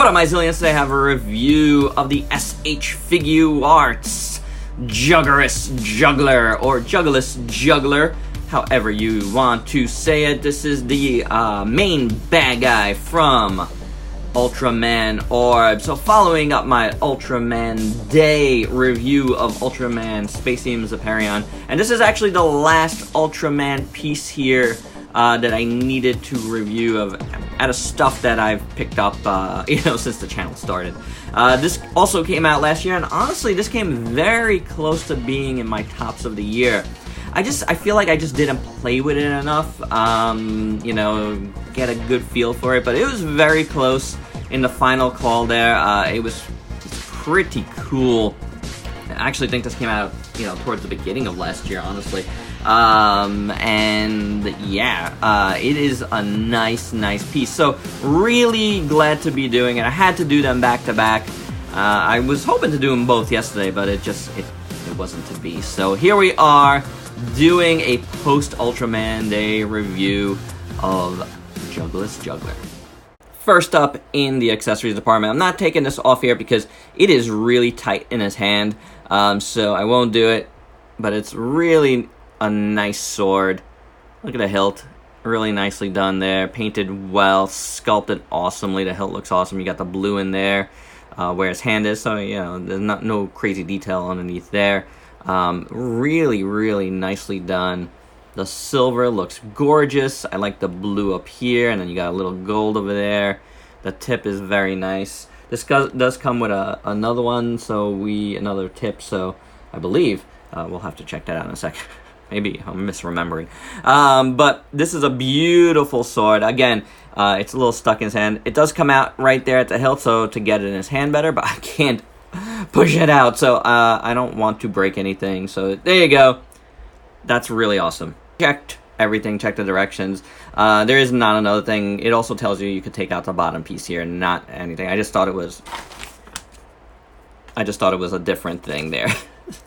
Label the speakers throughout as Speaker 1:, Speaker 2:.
Speaker 1: What up, my zillions? Today I have a review of the SH Figuarts Juggrus Juggler, or Jugglus Juggler, however you want to say it. This is the main bad guy from Ultraman Orb. So following up my Ultraman Day review of Ultraman Space Team Zaparion, and this is actually the last Ultraman piece here that I needed to review out of stuff that I've picked up, since the channel started. This also came out last year, and honestly, this came very close to being in my tops of the year. I feel like I just didn't play with it enough, get a good feel for it, but it was very close in the final call there. It was pretty cool. I actually think this came out, towards the beginning of last year, honestly. It is a nice piece. So really glad to be doing it. I had to do them back to back. I was hoping to do them both yesterday, but it wasn't to be. So here we are doing a post Ultraman Day review of Jugglus Juggler. First up in the accessories department, I'm not taking this off here because it is really tight in his hand, so I won't do it, but it's really a nice sword. Look at the hilt, really nicely done there, painted well, sculpted awesomely. The hilt looks awesome. You got the blue in there where his hand is, so there's no crazy detail underneath there. Really nicely done. The silver looks gorgeous. I like the blue up here, and then you got a little gold over there. The tip is very nice. This does come with another one, another tip, so I believe we'll have to check that out in a second. Maybe I'm misremembering. But this is a beautiful sword. Again, it's a little stuck in his hand. It does come out right there at the hilt, so to get it in his hand better, but I can't push it out, so I don't want to break anything. So there you go. That's really awesome. Checked everything, checked the directions. There is not another thing. It also tells you could take out the bottom piece here, not anything. I just thought it was a different thing there.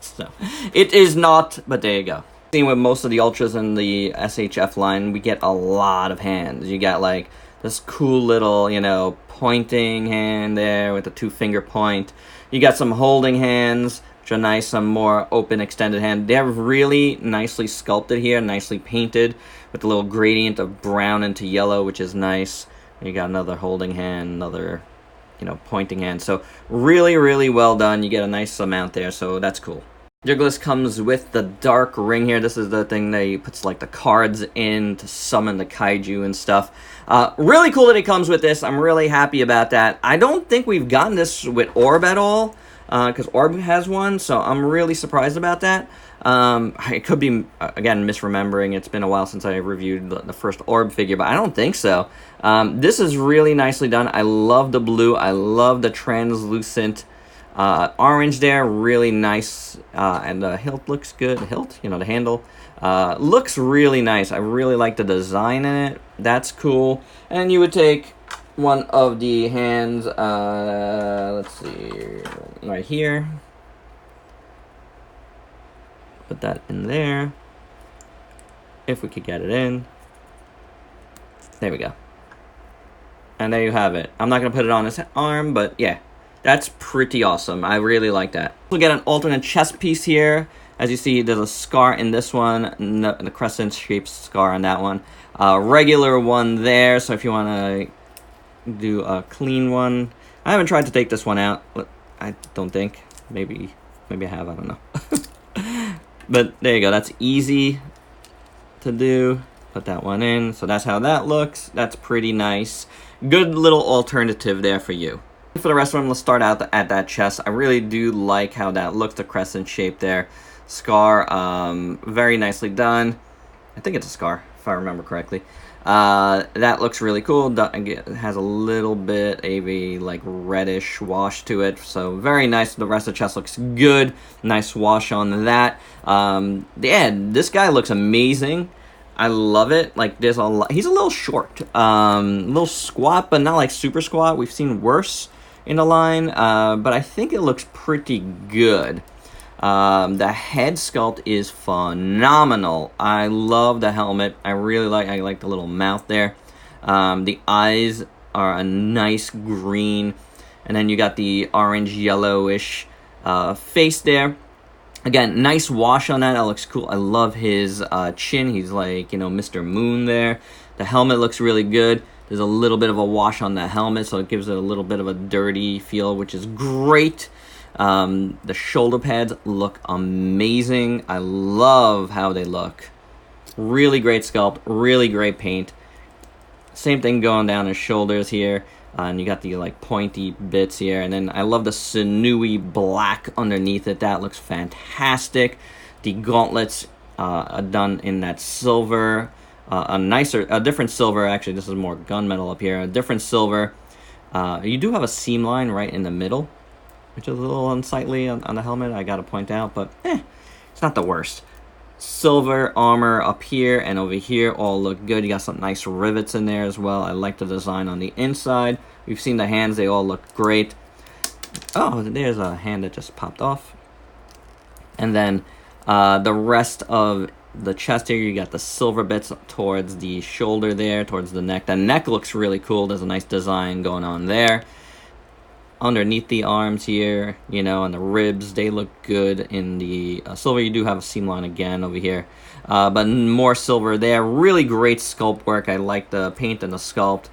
Speaker 1: So it is not, but there you go. With most of the Ultras in the SHF line, we get a lot of hands. You got like this cool little, pointing hand there with the 2-finger point. You got some holding hands, which are nice, some more open extended hand. They're really nicely sculpted here, nicely painted with a little gradient of brown into yellow, which is nice. You got another holding hand, another, pointing hand. So really well done. You get a nice amount there, so that's cool. Jugglus comes with the dark ring here. This is the thing that he puts like the cards in to summon the kaiju and stuff. Really cool that it comes with this. I'm really happy about that. I don't think we've gotten this with Orb at all, because Orb has one, so I'm really surprised about that. I could be, again, misremembering. It's been a while since I reviewed the first Orb figure, but I don't think so. This is really nicely done. I love the blue. I love the translucent orange there, really nice, and the hilt looks good. The hilt, the handle, looks really nice. I really like the design in it. That's cool. And you would take one of the hands, let's see, right here. Put that in there. If we could get it in. There we go. And there you have it. I'm not going to put it on his arm, but yeah. That's pretty awesome. I really like that. We'll get an alternate chest piece here. As you see, there's a scar in this one, the crescent-shaped scar on that one. Regular one there, so if you want to do a clean one. I haven't tried to take this one out. I don't think. Maybe I have. I don't know. But there you go. That's easy to do. Put that one in. So that's how that looks. That's pretty nice. Good little alternative there for you. For the rest of them, let's start out at that chest. I really do like how that looks, the crescent shape there. Scar, very nicely done. I think it's a scar, if I remember correctly. That looks really cool. It has a little bit of a like reddish wash to it, so very nice. The rest of the chest looks good. Nice wash on that. This guy looks amazing. I love it. Like, there's a lot. He's a little short, a little squat, but not like super squat. We've seen worse in the line, but I think it looks pretty good. The head sculpt is phenomenal. I love the helmet. I like the little mouth there. The eyes are a nice green. And then you got the orange yellowish face there. Again, nice wash on that. That looks cool. I love his chin. He's like, you know, Mr. Moon there. The helmet looks really good. There's a little bit of a wash on the helmet, so it gives it a little bit of a dirty feel, which is great. The shoulder pads look amazing. I love how they look. Really great sculpt, really great paint. Same thing going down his shoulders here. And you got the like pointy bits here. And then I love the sinewy black underneath it. That looks fantastic. The gauntlets are done in that silver. A different silver. Actually, this is more gunmetal up here. A different silver. You do have a seam line right in the middle, which is a little unsightly on the helmet, I gotta point out, but it's not the worst. Silver armor up here and over here all look good. You got some nice rivets in there as well. I like the design on the inside. We've seen the hands, they all look great. Oh, there's a hand that just popped off. And then the rest of the chest here, you got the silver bits towards the shoulder there, towards the neck. The neck looks really cool. There's a nice design going on there. Underneath the arms here, you know, and the ribs, they look good in the silver. You do have a seam line again over here, but more silver there. Really great sculpt work. I like the paint and the sculpt.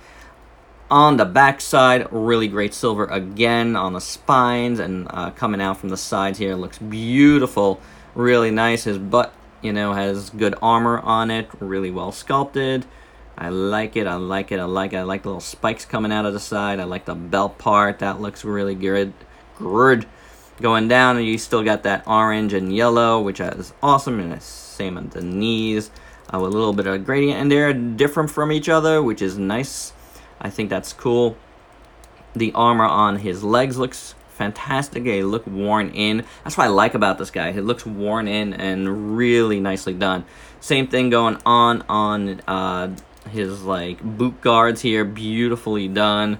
Speaker 1: On the back side, really great silver again on the spines and coming out from the sides here. Looks beautiful, really nice. His butt, you know, has good armor on it, really well sculpted. I like it, I like it, I like it. I like the little spikes coming out of the side. I like the belt part. That looks really good. Good. Going down, and you still got that orange and yellow, which is awesome. And it's same on the knees. With a little bit of gradient in there. Different from each other, which is nice. I think that's cool. The armor on his legs looks fantastic. They look worn in. That's what I like about this guy. It looks worn in and really nicely done. Same thing going on his like boot guards here, beautifully done.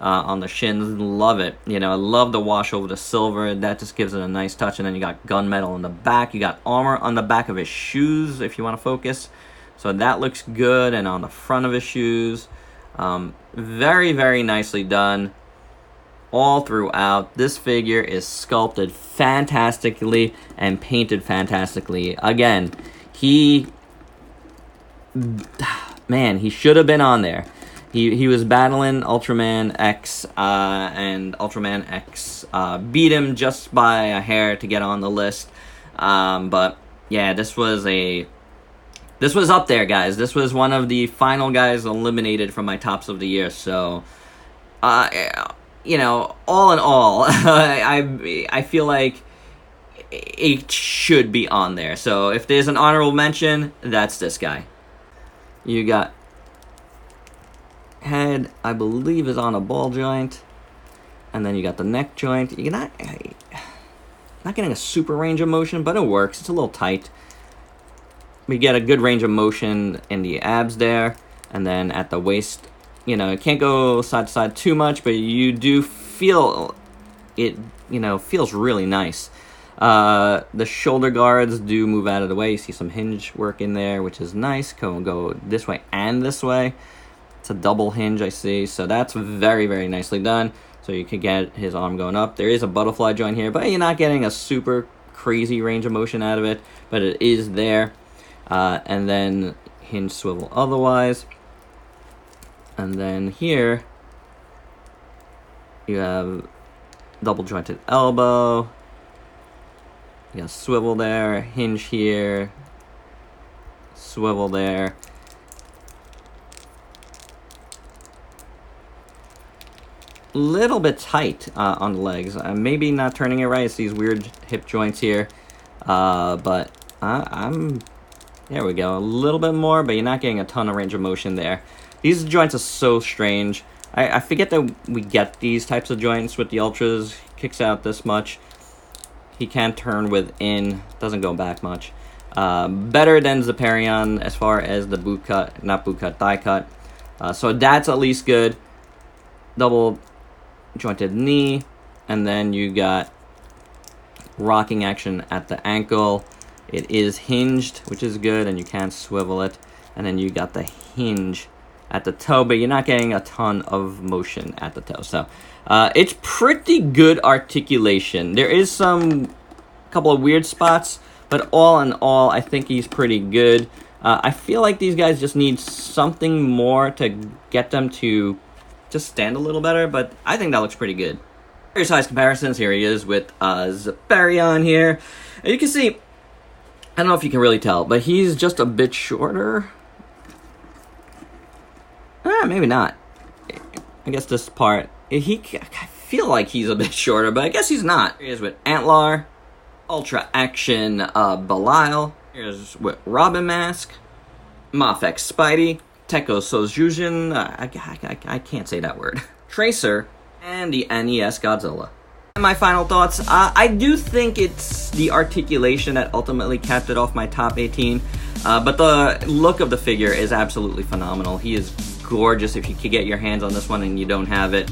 Speaker 1: On the shins, love it. You know, I love the wash over the silver. That just gives it a nice touch. And then you got gunmetal on the back. You got armor on the back of his shoes, if you want to focus. So that looks good. And on the front of his shoes, very, very nicely done. All throughout, this figure is sculpted fantastically and painted fantastically. Again, man, he should have been on there. He was battling Ultraman X, and Ultraman X beat him just by a hair to get on the list. But yeah, this was up there, guys. This was one of the final guys eliminated from my tops of the year. So, you know, all in all, I feel like it should be on there. So if there's an honorable mention, that's this guy. You got head, I believe, is on a ball joint, and then you got the neck joint. You're not getting a super range of motion, but it works. It's a little tight. We get a good range of motion in the abs there, and then at the waist, you know, it can't go side to side too much, but you do feel it, you know, feels really nice. The shoulder guards do move out of the way. You see some hinge work in there, which is nice. Go this way and this way. It's a double hinge, I see. So that's very, very nicely done. So you can get his arm going up. There is a butterfly joint here, but you're not getting a super crazy range of motion out of it, but it is there. And then hinge swivel otherwise. And then here you have double jointed elbow. You got swivel there, hinge here, swivel there. Little bit tight on the legs. Maybe not turning it right. It's these weird hip joints here. But I'm... There we go. A little bit more, but you're not getting a ton of range of motion there. These joints are so strange. I forget that we get these types of joints with the Ultras. Kicks out this much. He can't turn within. Doesn't go back much. Better than Zeparion as far as the boot cut. Not boot cut, thigh cut. So that's at least good. Double jointed knee. And then you got rocking action at the ankle. It is hinged, which is good, and you can't swivel it. And then you got the hinge at the toe, but you're not getting a ton of motion at the toe. So It's pretty good articulation. There is some couple of weird spots, but all in all, I think he's pretty good. I feel like these guys just need something more to get them to just stand a little better, but I think that looks pretty good. Your size comparisons, here he is with Zapparion here. And you can see, I don't know if you can really tell, but he's just a bit shorter. Maybe not. I guess this part, I feel like he's a bit shorter, but I guess he's not. Here he is with Antler, Ultra Action Belial. Here's with Robin Mask, Mafex Spidey, Teko Sojujin, I can't say that word, Tracer, and the NES Godzilla. And my final thoughts, I do think it's the articulation that ultimately capped it off my top 18, but the look of the figure is absolutely phenomenal. He is gorgeous. If you could get your hands on this one and you don't have it,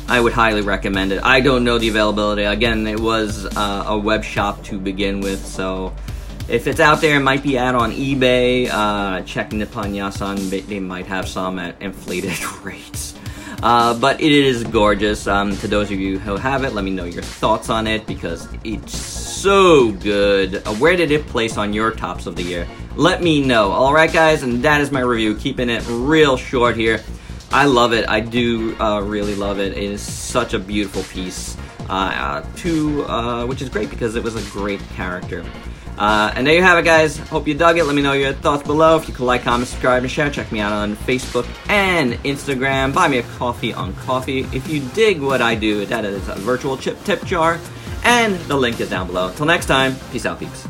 Speaker 1: I would highly recommend it. I don't know the availability. Again, it was a web shop to begin with, so if it's out there, it might be out on eBay. Check Nippon Yasan, they might have some at inflated rates. But it is gorgeous. To those of you who have it, let me know your thoughts on it, because it's so good. Where did it place on your tops of the year? Let me know. Alright guys, and that is my review. Keeping it real short here. I love it. I do really love it. It is such a beautiful piece, which is great because it was a great character. And there you have it, guys. Hope you dug it. Let me know your thoughts below. If you could like, comment, subscribe, and share. Check me out on Facebook and Instagram. Buy me a coffee on Coffee. If you dig what I do, that is a virtual chip tip jar. And the link is down below. Till next time, peace out, peeps.